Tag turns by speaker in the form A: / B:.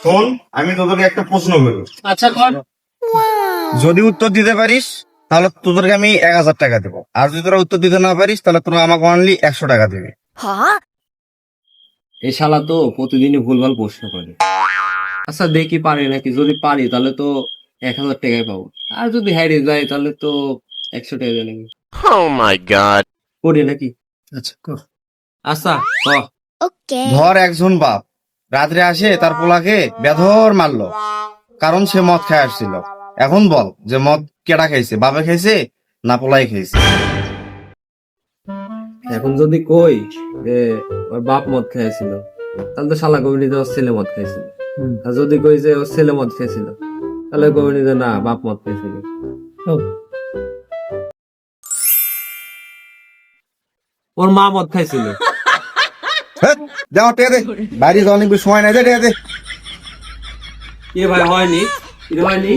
A: শোন, আমি তোদেরকে একটা প্রশ্ন করব,
B: আচ্ছা কর।
A: যদি উত্তর দিতে পারিস তাহলে তোদেরকে আমি 1,000 টাকা দেবো, আর যদি তোরা উত্তর দিতে না পারিস তাহলে তোরা আমাকে অনলি 100 টাকা দিবি।
B: এই শালা তো প্রতিদিনই ভুলভাল প্রশ্ন করে। আচ্ছা দেখি পারি নাকি, যদি পারি তাহলে তো 1,000 টাকাই পাবো, আর যদি হারিয়ে যায় তাহলে তো 100 টাকা দিয়ে লাগবে।
C: Oh my god.
B: করি নাকি?
D: আচ্ছা কর।
B: আচ্ছা ক।
A: ধর একজন বাপ রাত্রে আসে তার পোলাকে বেধর মারলো, কারণ সে মদ খেয়ে আসছিল। এখন বল যে মদ কেডা খাইছে, বাপে খাইছে না পোলাই খাইছে?
B: এখন যদি কই যে ওর বাপ মদ খেয়েছিল, তাহলে তো শালা কবিনি যে ওর ছেলে মদ খেয়েছিল। আর যদি কই যে ওর ছেলে মদ খেয়েছিল, তাহলে কবিনি যে না, বাপ মদ খেয়েছিল। ওর মা মদ খাইছিল।
A: যাও টেয়া দে, বাইরে যাওয়ার অনেক সময় নাই, দে টেয়া দে।
B: কি ভাই হয়নি? কি হয়নি?